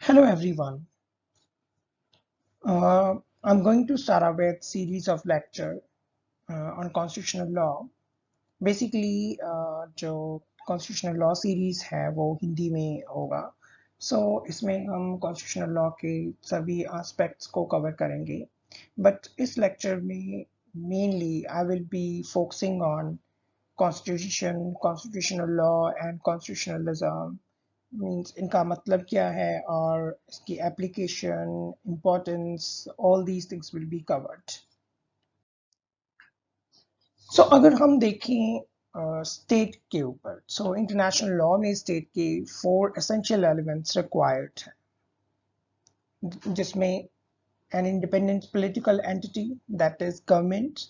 Hello everyone. I'm going to start out with series of lecture on constitutional law. Basically, जो constitutional law series है वो हिंदी में होगा. So इसमें हम constitutional law के सभी aspects को cover करेंगे. But इस lecture में mainly I will be focusing on constitution, constitutional law and constitutionalism. Means इनका मतलब क्या है और इसकी application importance all these things will be covered. So अगर हम देखें स्टेट के ऊपर, सो इंटरनेशनल लॉ में स्टेट के 4 एसेंशियल एलिमेंट्स रिक्वायर्ड हैं, जिसमें an independent political entity, that is government,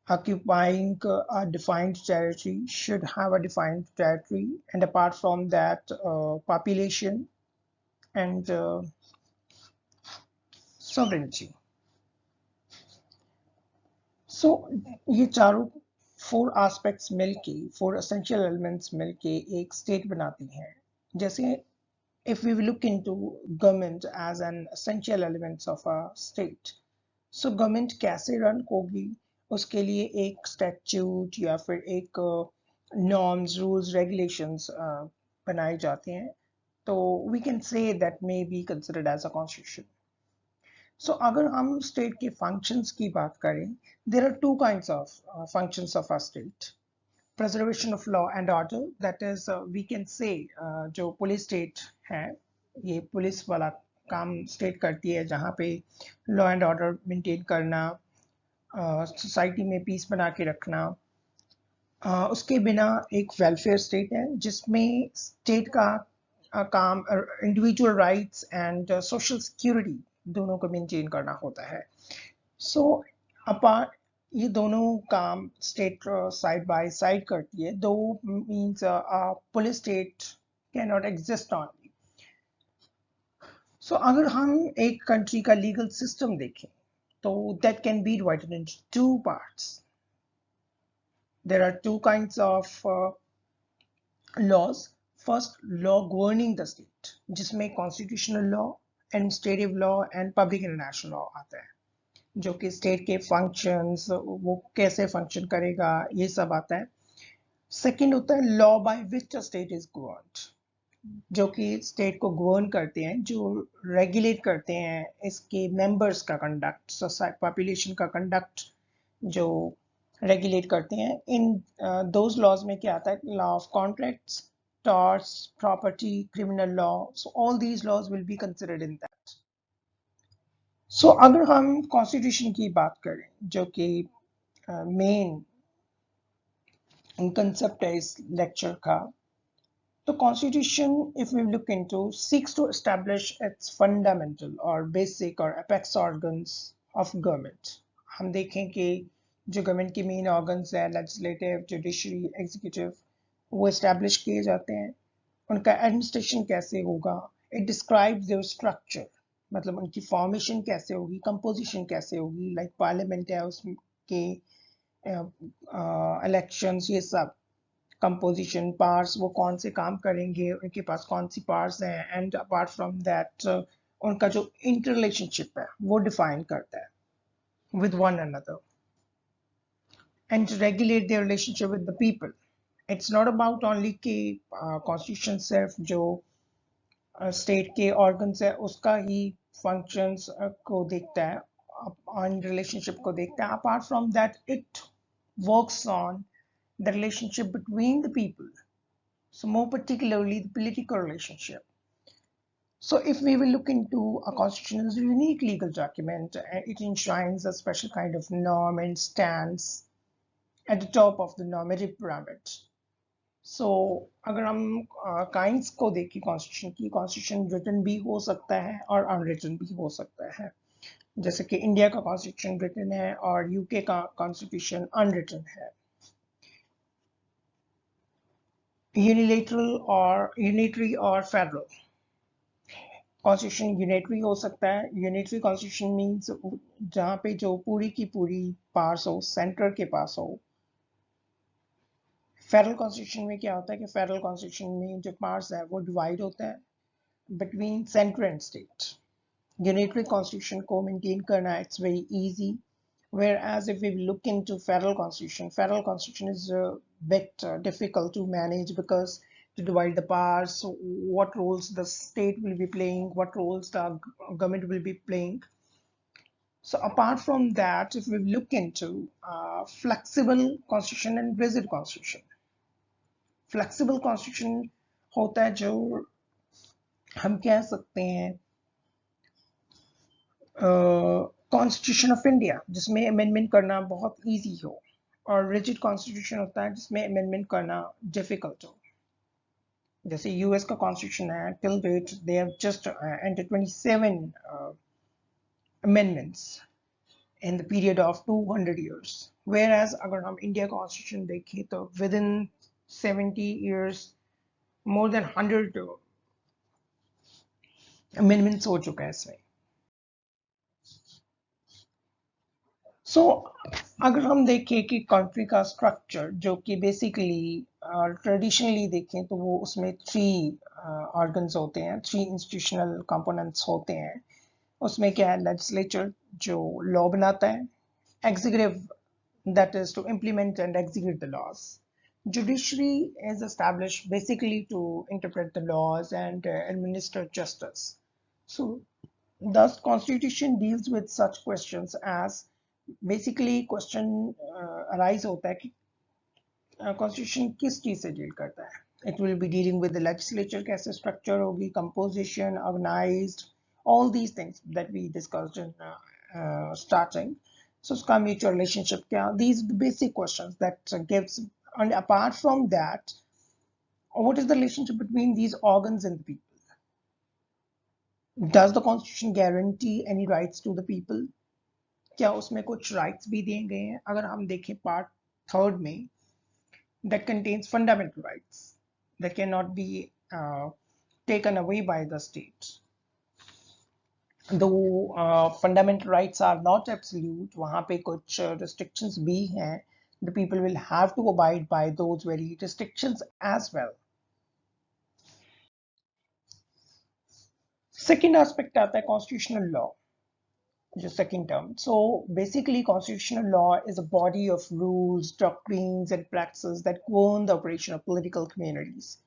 occupying a defined territory, should have a defined territory, and apart from that, population and sovereignty. सो ये चारों 4 aspects मिलके 4 essential elements मिलके एक state बनाती हैं. जैसे if we look into government as an essential elements of a state, so government कैसे run होगी उसके लिए एक स्टैट्यूट या फिर एक नॉर्म्स रूल्स रेगुलेशंस बनाए जाते हैं, तो we can say that may be considered as a constitution. So अगर हम स्टेट के फंक्शंस की बात करें, there are two kinds of functions of a state. Preservation of law and order, that is we can say जो police state है, ये police वाला काम स्टेट करती है जहाँ पे लॉ एंड ऑर्डर मेंटेन करना, सोसाइटी में पीस बना के रखना. उसके बिना एक वेलफेयर स्टेट है जिसमें स्टेट का काम individual rights and social security दोनों को मेंटेन करना होता है. सो अपार्ट ये दोनों काम स्टेट साइड बाय साइड करती है, दो means police state can not exist on. So अगर हम एक कंट्री का लीगल सिस्टम देखें तो that can be divided into two parts. There are two kinds of laws. First, law governing the state, जिसमें constitutional law, administrative law and public international law आता है, जो कि स्टेट के फंक्शंस वो कैसे फंक्शन करेगा ये सब आता है. सेकंड होता है law by which the state is governed, जो कि स्टेट को गवर्न करते हैं, जो रेगुलेट करते हैं इसके मेंबर्स का कंडक्ट, सोसाइटी पॉपुलेशन का कंडक्ट जो रेगुलेट करते हैं. इन दोज लॉज में क्या आता है? Law of contracts, torts, property, criminal law. So all these laws will be considered in that. So अगर हम कॉन्स्टिट्यूशन की बात करें, जो कि मेन कंसेप्ट है इस लेक्चर का, तो constitution if we look into seeks to establish its fundamental और बेसिक और एपेक्स ऑर्गन्स ऑफ गवर्नमेंट. हम देखें कि जो गवर्नमेंट के मेन ऑर्गन्स हैं, लेजिस्लेटिव, जुडिशरी, एग्जीक्यूटिव, वो एस्टैब्लिश किए जाते हैं. उनका एडमिनिस्ट्रेशन कैसे होगा, इट डिस्क्राइब्स देयर स्ट्रक्चर, मतलब उनकी फॉर्मेशन कैसे होगी, कंपोजिशन कैसे होगी, लाइक पार्लियामेंट है उसके इलेक्शंस, ये सब कंपोजिशन, पार्ट्स, वो कौन से काम करेंगे, उनके पास कौन सी पार्ट्स हैं, एंड अपार्ट फ्रॉम दैट उनका जो इंटर रिलेशनशिप है वो डिफाइन करता है with one another and regulate their relationship with the people. It's not about only कि कॉन्स्टिट्यूशन सिर्फ जो स्टेट के ऑर्गन्स है उसका ही फंक्शंस को देखता है, ऑन रिलेशनशिप को देखता है. Apart from that it works on the relationship between the people, so more particularly the political relationship. So if we will look into a constitution as a unique legal document, it enshrines a special kind of norm and stands at the top of the normative pyramid. So अगर हम kinds को देखें constitution की, constitution written भी हो सकता है और अनरिटन भी हो सकता है. जैसे कि इंडिया का कॉन्स्टिट्यूशन रिटन है और यूके का कॉन्स्टिट्यूशन अनरिटन है. यूनिलेटरल और यूनिटरी और फेडरल. कॉन्स्टिट्यूशन यूनिटरी हो सकता है. यूनिटरी कॉन्स्टिट्यूशन मीन्स जहाँ पे जो पूरी की पूरी पार्ट्स हो सेंटर के पास हो. फेडरल कॉन्स्टिट्यूशन में क्या होता है कि फेडरल कॉन्स्टिट्यूशन में जो पार्ट्स है वो डिवाइड होता है between center and state. Unitary constitution को maintain करना, it's very easy. Whereas if we look into federal constitution is a bit difficult to manage, because to divide the powers, so what roles the state will be playing, what roles the government will be playing. So apart from that, if we look into flexible constitution and rigid constitution, flexible constitution होता है जो हम कह सकते हैं constitution of India, जिसमें amendment करना बहुत इजी हो, और रिजिड कॉन्स्टिट्यूशन होता है जिसमें अमेंडमेंट करना डिफिकल्ट हो. जैसे यूएस का कॉन्स्टिट्यूशन है, till date they have just enacted 27 amendments in the period of 200 years. Whereas अगर हम इंडिया कॉन्स्टिट्यूशन देखें तो with in 70 years more than 100 amendments हो चुका है इसमें. So अगर हम देखें कि कंट्री का स्ट्रक्चर जो कि बेसिकली ट्रेडिशनली देखें तो वो उसमें 3 ऑर्गन्स होते हैं, 3 इंस्टीट्यूशनल कंपोनेंट्स होते हैं. उसमें क्या है, लेजिस्लेचर जो लॉ बनाता है, executive that is to implement and execute the laws. Judiciary is established basically to interpret the laws and administer justice. So, thus, Constitution deals with such questions as basically question arise होता है कि Constitution किस चीज से deal करता है. It will be dealing with the legislature, कैसे structure होगी, composition, organized, all these things that we discussed in starting. So उसका mutual relationship क्या, these are the basic questions that gives. And apart from that, what is the relationship between these organs and the people? Does the constitution guarantee any rights to the people? क्या उसमें कुछ rights भी दिए गए हैं? अगर हम देखें part 3 में, that contains fundamental rights that cannot be taken away by the state. Though fundamental rights are not absolute, वहाँ पे कुछ restrictions भी हैं. The people will have to abide by those very restrictions as well. Second aspect आता है constitutional law, जो second term. So basically constitutional law is a body of rules, doctrines and practices that govern the operation of political communities.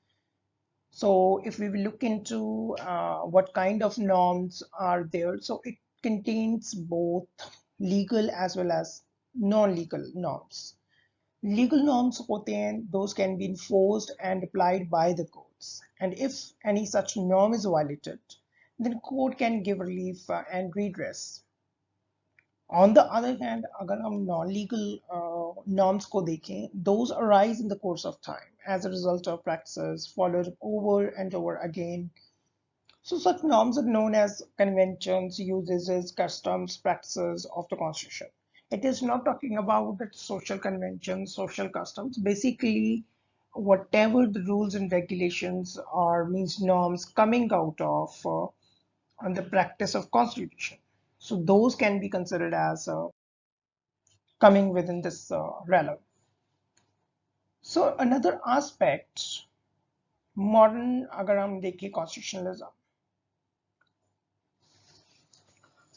So if we look into what kind of norms are there, so it contains both legal as well as non-legal norms. Legal norms होते हैं, those can be enforced and applied by the courts. And if any such norm is violated, then court can give relief and redress. On the other hand, अगर हम non-legal norms को देखें, those arise in the course of time as a result of practices followed over and over again. So such norms are known as conventions, usages, customs, practices of the constitution. It is not talking about the social conventions, social customs. Basically, whatever the rules and regulations are, means norms coming out of the practice of constitution. So those can be considered as coming within this realm. So another aspect, modern अगर हम देखें constitutionalism,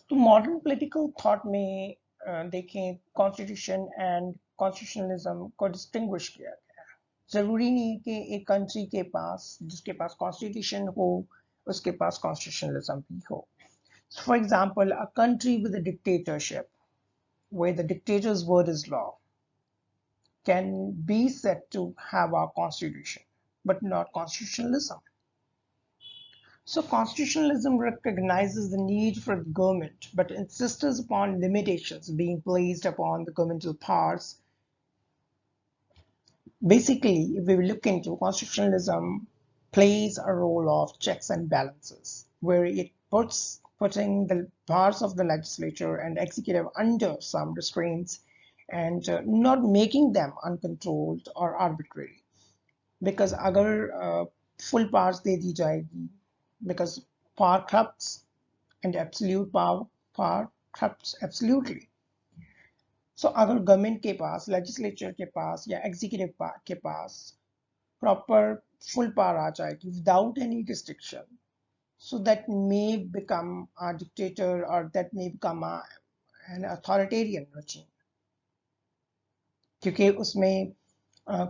तो modern political thought में देखें constitution and constitutionalism को distinguish किया गया है. जरूरी नहीं है कि एक कंट्री के पास, जिसके पास कॉन्स्टिट्यूशन हो, उसके पास कॉन्स्टिट्यूशनलिज्म भी हो. For example, a country with a dictatorship where the dictator's word is law can be said to have a constitution, but not constitutionalism. So constitutionalism recognizes the need for the government, but insists upon limitations being placed upon the governmental powers. Basically, if we look into constitutionalism, plays a role of checks and balances, where it putting the powers of the legislature and executive under some restraints and not making them uncontrolled or arbitrary. Because अगर full powers दे दी जाएगी, because power corrupts and absolute power corrupts absolutely. So अगर government के पास, legislature के पास या executive के पास proper full power आ जाएगी without any restriction, so that may become a dictator or that may become an authoritarian regime, क्योंकि उसमें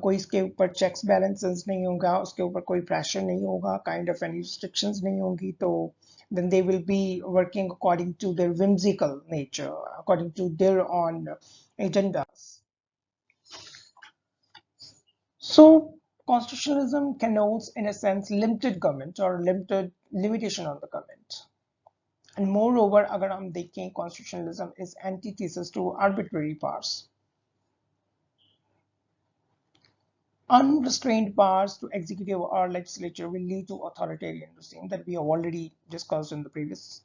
कोई इसके ऊपर चेक्स बैलेंसेस नहीं होगा, उसके ऊपर कोई प्रेशर नहीं होगा, काइंड ऑफ एनी रिस्ट्रिक्शंस नहीं होंगी, तो then they will be working according to their whimsical nature, according to their own agendas. So constitutionalism connotes, in a sense, limited government or limited limitation on the government. And moreover, अगर हम देखें, constitutionalism is antithesis to arbitrary powers. Unrestrained powers to executive or legislature will lead to authoritarian regime that we have already discussed in the previous.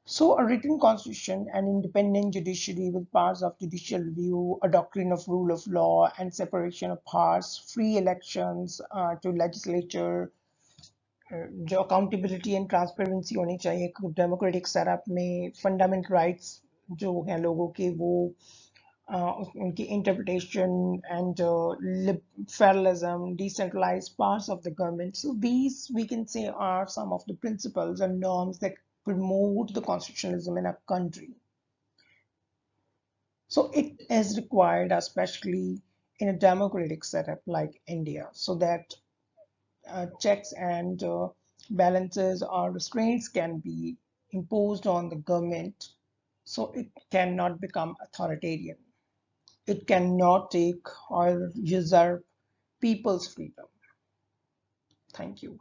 So a written constitution, an independent judiciary with powers of judicial review, a doctrine of rule of law and separation of powers, free elections to legislature, जो accountability and transparency होनी चाहिए democratic setup में, fundamental rights जो हैं लोगों के वो उनकी interpretation and federalism, decentralized parts of the government. So these we can say are some of the principles and norms that promote the constitutionalism in a country. So it is required, especially in a democratic setup like India, so that checks and balances or restraints can be imposed on the government, so it cannot become authoritarian. It cannot take or usurp people's freedom. Thank you.